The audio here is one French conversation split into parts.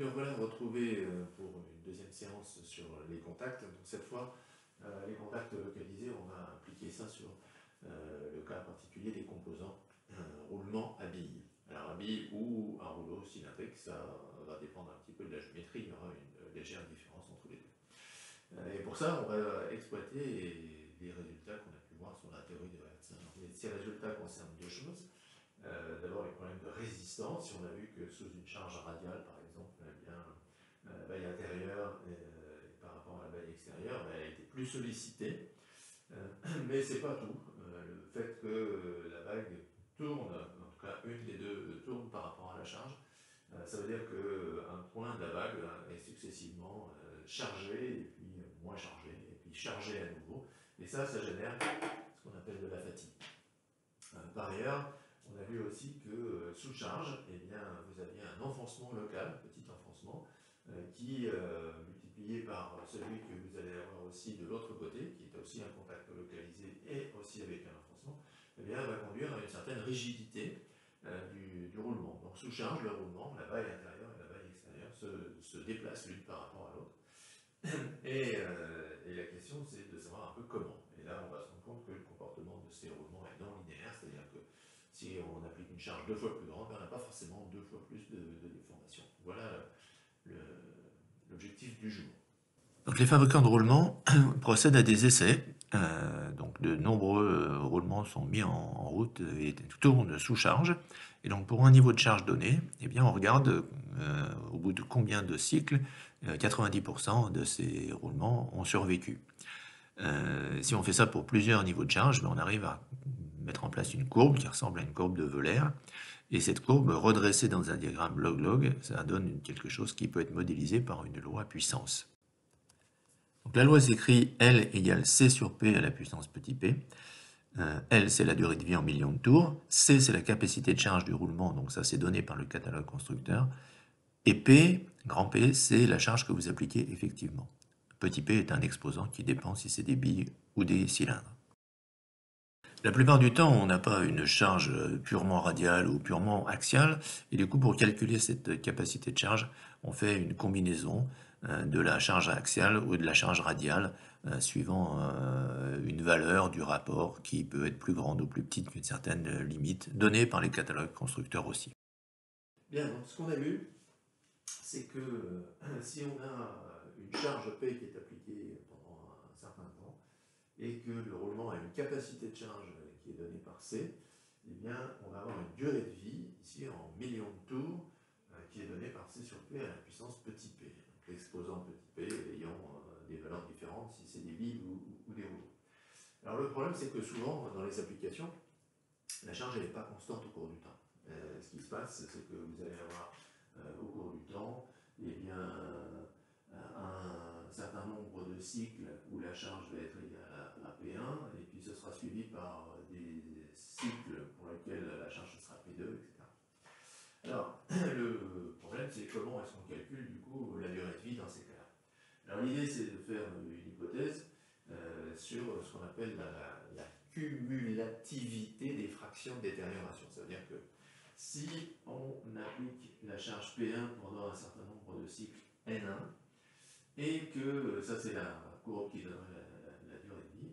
nous voilà retrouvés pour une deuxième séance sur les contacts. Donc cette fois, les contacts localisés, on va appliquer ça sur le cas particulier des composants roulement à billes. Alors à billes ou un rouleau cylindrique, ça va dépendre un petit peu de la géométrie, il y aura une légère différence entre les deux. Et pour ça, on va exploiter les résultats qu'on a pu voir sur la théorie de Hertz. Ces résultats concernent deux choses. D'abord les problèmes de résistance. Si on a vu que sous une charge radiale, par exemple, eh bien, la baille intérieure par rapport à la baille extérieure, elle a été plus sollicitée. Mais c'est pas tout. Le fait que la bague tourne, en tout cas une des deux tourne par rapport à la charge, ça veut dire qu'un point de la bague est successivement chargé, et puis moins chargé, et puis chargé à nouveau. Et ça génère ce qu'on appelle de la fatigue. Par ailleurs, on a vu aussi que sous charge, eh bien, vous aviez un enfoncement local, petit enfoncement, qui, multiplié par celui que vous allez avoir aussi de l'autre côté, qui est aussi un contact localisé et aussi avec un enfoncement, eh bien, va conduire à une certaine rigidité du roulement. Donc sous charge, le roulement, la baille intérieure et la baille extérieure se déplacent l'une par rapport à l'autre. Et la question, c'est de savoir un peu comment. Et là, on va se rendre compte que le comportement de ces roulements est non linéaire, c'est-à-dire que si on applique une charge 2 fois plus grande, on n'a pas forcément 2 fois plus de déformation. Voilà l'objectif du jour. Donc les fabricants de roulements procèdent à des essais. Donc de nombreux roulements sont mis en route et tournent sous charge. Et donc pour un niveau de charge donné, eh bien on regarde au bout de combien de cycles 90% de ces roulements ont survécu. Si on fait ça pour plusieurs niveaux de charge, on arrive à mettre en place une courbe qui ressemble à une courbe de Wöhler. Et cette courbe redressée dans un diagramme log-log, ça donne quelque chose qui peut être modélisé par une loi puissance. Donc la loi s'écrit L égale C sur P à la puissance petit p. L, c'est la durée de vie en millions de tours. C, c'est la capacité de charge du roulement, donc ça c'est donné par le catalogue constructeur. Et P, grand P, c'est la charge que vous appliquez effectivement. Petit p est un exposant qui dépend si c'est des billes ou des cylindres. La plupart du temps, on n'a pas une charge purement radiale ou purement axiale, et du coup, pour calculer cette capacité de charge, on fait une combinaison de la charge axiale ou de la charge radiale, suivant une valeur du rapport qui peut être plus grande ou plus petite qu'une certaine limite, donnée par les catalogues constructeurs aussi. Bien, donc ce qu'on a vu, c'est que si on a une charge P qui est appliquée pendant un certain temps, et que le roulement a une capacité de charge qui est donnée par C, eh bien, on va avoir une durée de vie, ici en millions de tours, qui est donnée par C sur P à la puissance petit p. L'exposant petit p ayant des valeurs différentes si c'est des billes ou des rouleaux. Alors le problème, c'est que souvent, dans les applications, la charge n'est pas constante au cours du temps. Ce qui se passe, c'est que vous allez avoir au cours du temps, eh bien, un certain nombre de cycles où la charge va être égale à P1, et puis ce sera suivi par des cycles pour lesquels la charge sera P2, etc. Alors, le problème, c'est comment est-ce qu'on calcule du coup la durée de vie dans ces cas-là. Alors l'idée, c'est de faire une hypothèse sur ce qu'on appelle la cumulativité des fractions de détérioration. Ça veut dire que si on applique la charge P1 pendant un certain nombre de cycles N1, et que, ça c'est la courbe qui donnerait la durée de vie,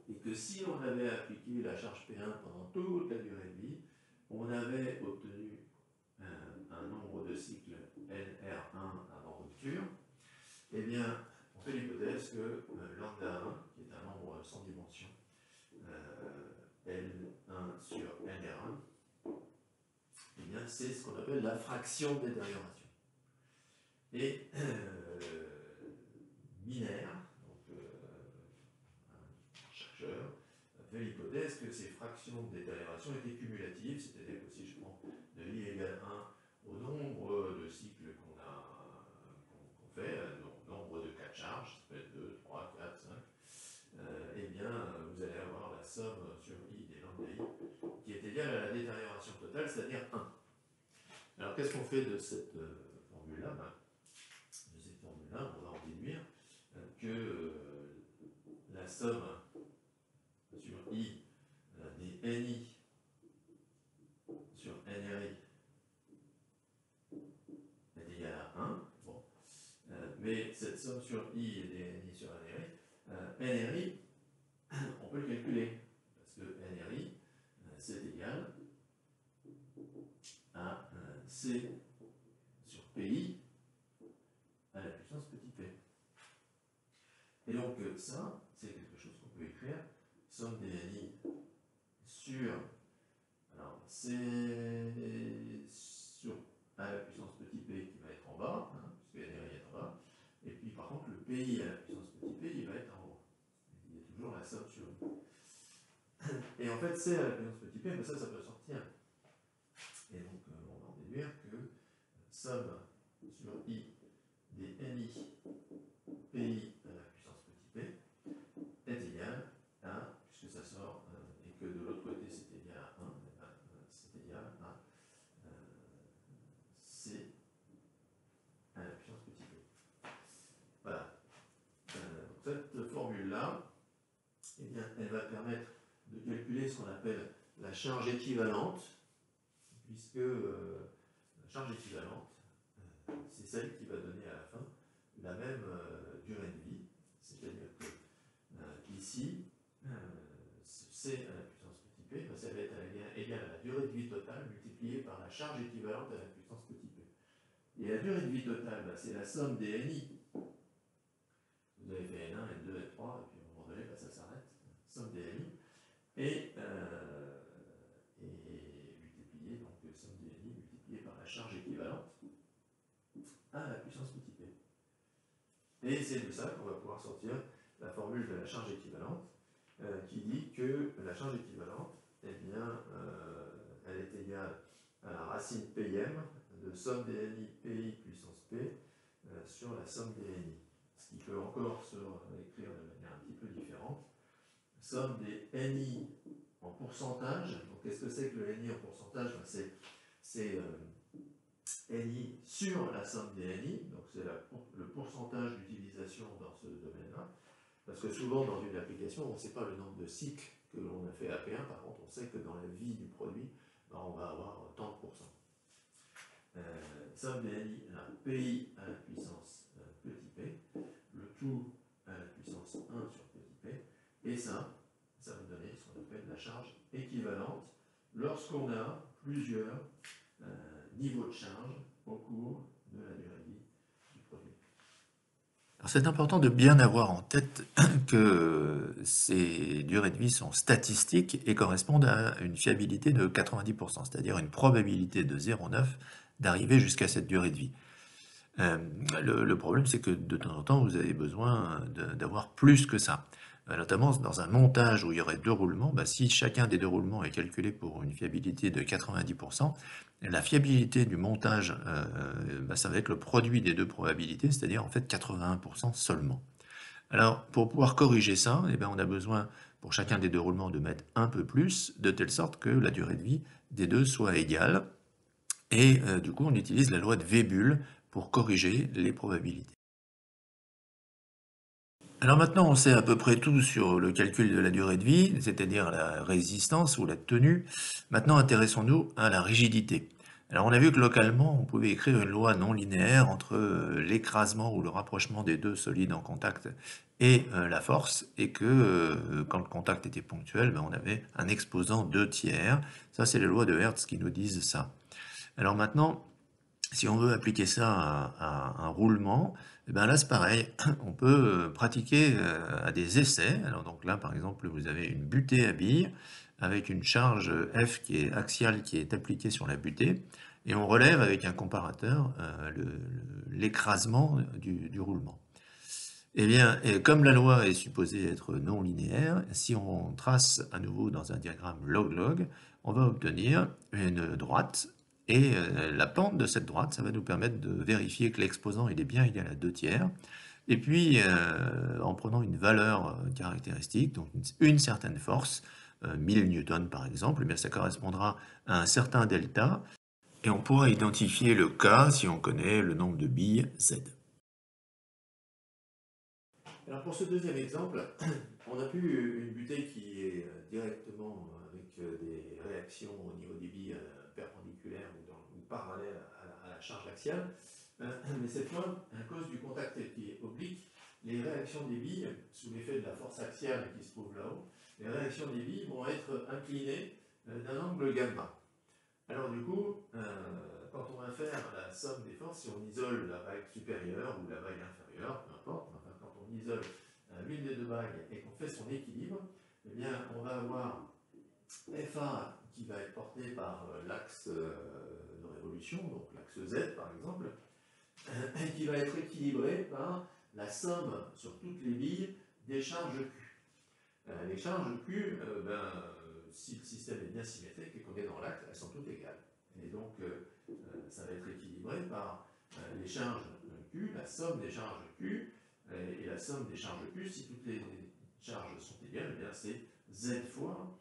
et que si on avait appliqué la charge P1 pendant toute la durée de vie, on avait obtenu un nombre de cycles NR1 avant rupture, eh bien, on fait l'hypothèse que lambda 1, qui est un nombre sans dimension, L1 sur NR1, eh bien, c'est ce qu'on appelle la fraction de détérioration. Et Miner, donc un chercheur, a fait l'hypothèse que ces fractions de détérioration étaient cumulatives, c'est-à-dire que si je prends de i égale 1 au nombre de cycles qu'on fait, donc nombre de cas de charge, ça peut être 2, 3, 4, 5, eh bien, vous allez avoir la somme sur i des lambda i qui est égale à la détérioration totale, c'est-à-dire 1. Alors, qu'est-ce qu'on fait de cette formule-là? De cette formule-là, on va en déduire que la somme sur i des ni sur nri est somme sur I et DNI sur NRI, NRI, on peut le calculer, parce que NRI, c'est égal à C sur PI à la puissance petit p. Et donc ça, c'est quelque chose qu'on peut écrire, somme DNI sur, alors c'est sur à la puissance petit p qui va être en bas, hein, puisque NRI est en bas, et puis par contre le PI à la puissance petit p, il va être en haut. Il y a toujours la somme sur I. Et en fait, C à la puissance petit p, mais ça peut sortir. Et donc on va en déduire que somme sur I des NI PI à la puissance petit p est égal à, puisque ça sort, et que de l'autre côté c'est égal à 1, c'est égal à C à la puissance petit p. Voilà. Cette formule-là, eh bien, elle va permettre de calculer ce qu'on appelle la charge équivalente, puisque la charge équivalente, c'est celle qui va donner à la fin la même durée de vie, c'est-à-dire que ici, C à la puissance petit p, ça va être égal à la durée de vie totale multipliée par la charge équivalente à la puissance petit p. Et la durée de vie totale, c'est la somme des NI. Vous avez fait N1, N2, N3, et puis à un moment donné, ça s'arrête, somme des NI, et multiplié, donc somme des NI multipliée par la charge équivalente à la puissance petit p. Et c'est de ça qu'on va pouvoir sortir la formule de la charge équivalente, qui dit que la charge équivalente, eh bien, elle est égale à la racine Pm de somme des NI PI puissance P sur la somme des NI. Ce qui peut encore se écrire de manière un petit peu différente. Somme des NI en pourcentage. Donc qu'est-ce que c'est que le NI en pourcentage? C'est NI sur la somme des NI, donc c'est le pourcentage d'utilisation dans ce domaine-là. Parce que souvent, dans une application, on ne sait pas le nombre de cycles que l'on a fait à P1, par contre, on sait que dans la vie du produit, on va avoir tant de pourcents. Somme des NI, PI à la puissance petit p, le tout à la puissance 1 sur petit p, et ça va donner ce qu'on appelle la charge équivalente lorsqu'on a plusieurs niveaux de charge au cours de la durée de vie du produit. Alors c'est important de bien avoir en tête que ces durées de vie sont statistiques et correspondent à une fiabilité de 90%, c'est-à-dire une probabilité de 0,9 d'arriver jusqu'à cette durée de vie. Le problème, c'est que de temps en temps, vous avez besoin d'avoir plus que ça. Notamment dans un montage où il y aurait deux roulements, si chacun des deux roulements est calculé pour une fiabilité de 90%, la fiabilité du montage, ça va être le produit des deux probabilités, c'est-à-dire en fait 81% seulement. Alors, pour pouvoir corriger ça, on a besoin pour chacun des deux roulements de mettre un peu plus, de telle sorte que la durée de vie des deux soit égale. Et du coup, on utilise la loi de Weibull pour corriger les probabilités. Alors maintenant, on sait à peu près tout sur le calcul de la durée de vie, c'est-à-dire la résistance ou la tenue. Maintenant, intéressons-nous à la rigidité. Alors on a vu que localement, on pouvait écrire une loi non linéaire entre l'écrasement ou le rapprochement des deux solides en contact et la force, et que quand le contact était ponctuel, on avait un exposant 2/3. Ça, c'est les lois de Hertz qui nous disent ça. Alors maintenant, si on veut appliquer ça à un roulement, là c'est pareil, on peut pratiquer à des essais. Alors donc là par exemple vous avez une butée à billes avec une charge F qui est axiale qui est appliquée sur la butée et on relève avec un comparateur l'écrasement du roulement. Eh bien, comme la loi est supposée être non linéaire, si on trace à nouveau dans un diagramme log-log, on va obtenir une droite. Et la pente de cette droite, ça va nous permettre de vérifier que l'exposant est bien égal à 2/3. Et puis, en prenant une valeur caractéristique, donc une certaine force, 1000 newtons par exemple, ça correspondra à un certain delta. Et on pourra identifier le K si on connaît le nombre de billes Z. Alors pour ce deuxième exemple, on a pu une butée qui est directement avec des réactions au niveau des billes perpendiculaires ou parallèles à la charge axiale. mais cette fois, à cause du contact qui est oblique, les réactions des billes, sous l'effet de la force axiale qui se trouve là-haut, les réactions des billes vont être inclinées d'un angle gamma. Alors du coup, quand on va faire la somme des forces, si on isole la vague supérieure ou la vague inférieure, peu importe, enfin, quand on isole l'une des deux vagues et qu'on fait son équilibre, eh bien on va avoir FA qui va être porté par l'axe de révolution, donc l'axe Z par exemple, et qui va être équilibré par la somme sur toutes les billes des charges Q. Les charges Q, si le système est bien symétrique et qu'on est dans l'axe, elles sont toutes égales. Et donc, ça va être équilibré par les charges Q, la somme des charges Q, et la somme des charges Q, si toutes les charges sont égales, eh bien c'est Z fois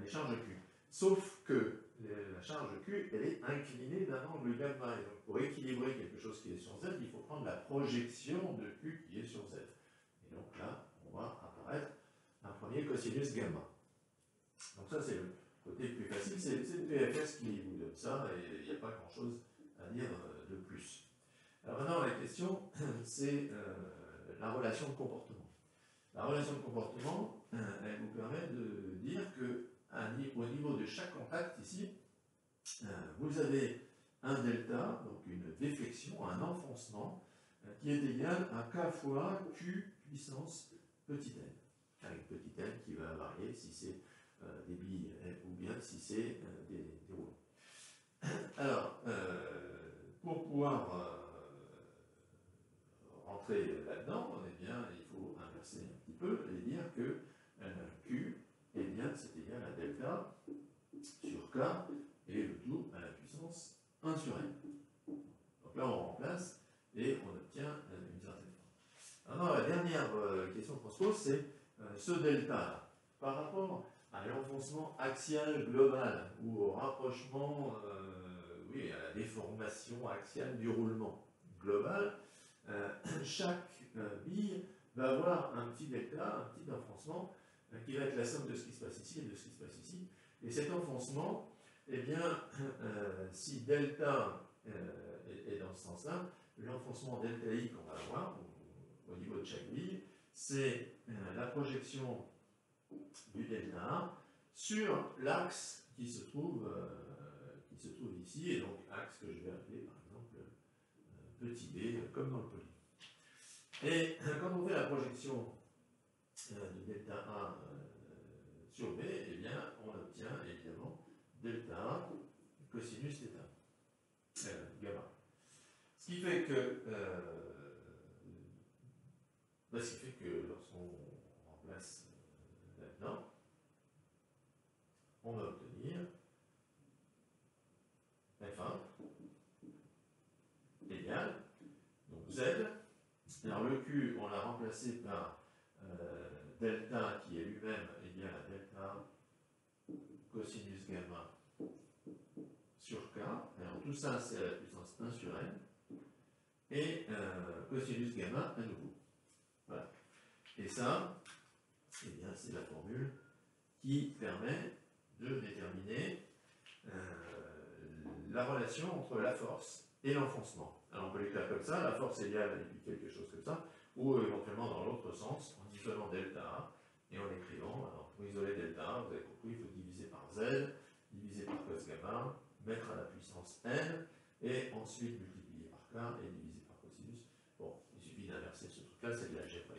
les charges Q. Sauf que la charge Q, elle est inclinée d'un angle gamma. Et donc, pour équilibrer quelque chose qui est sur Z, il faut prendre la projection de Q qui est sur Z. Et donc là, on va apparaître un premier cosinus gamma. Donc ça, c'est le côté le plus facile. C'est le PFS qui vous donne ça, et il n'y a pas grand-chose à dire de plus. Alors maintenant, la question, c'est la relation de comportement. La relation de comportement, elle vous permet de dire que au niveau de chaque contact ici, vous avez un delta, donc une déflexion, un enfoncement, qui est égal à k fois q puissance petit n, avec petit n qui va varier si c'est des billes ou bien si c'est des rouleaux. Alors, pour pouvoir rentrer là-dedans, eh bien, il faut inverser un petit peu et dire que Q, eh bien, c'est égal à delta sur K et le tout à la puissance 1 sur n. Donc là, on remplace et on obtient une certaine forme. Alors, la dernière question qu'on se pose, c'est ce delta-là, par rapport à l'enfoncement axial global ou au rapprochement, oui, à la déformation axiale du roulement global, chaque bille va avoir un petit delta, un petit enfoncement, qui va être la somme de ce qui se passe ici et de ce qui se passe ici. Et cet enfoncement, eh bien, si delta est dans ce sens-là, l'enfoncement delta I qu'on va avoir au niveau de chaque bille, c'est la projection du delta A sur l'axe qui se trouve ici, et donc axe que je vais appeler par exemple petit b, comme dans le poly. Et quand on fait la projection de delta A sur B, eh bien, on obtient évidemment delta A cosinus θ, gamma. Ce qui fait que lorsqu'on remplace là-dedans, on va obtenir F1 égale donc Z. Alors le Q, on l'a remplacé par delta qui est lui-même égal à delta cosinus gamma sur K. Alors tout ça, c'est à la puissance 1 sur n. Et cosinus gamma à nouveau. Voilà. Et ça, eh bien, c'est la formule qui permet de déterminer la relation entre la force et l'enfoncement. Alors on peut l'écrire comme ça, la force égale et puis quelque chose comme ça, ou éventuellement dans l'autre sens, en isolant delta A, et en écrivant, alors pour isoler delta A, vous avez compris, il faut diviser par Z, diviser par cos gamma, mettre à la puissance n, et ensuite multiplier par k et diviser par cosinus. Bon, il suffit d'inverser ce truc-là, c'est de l'algèbre.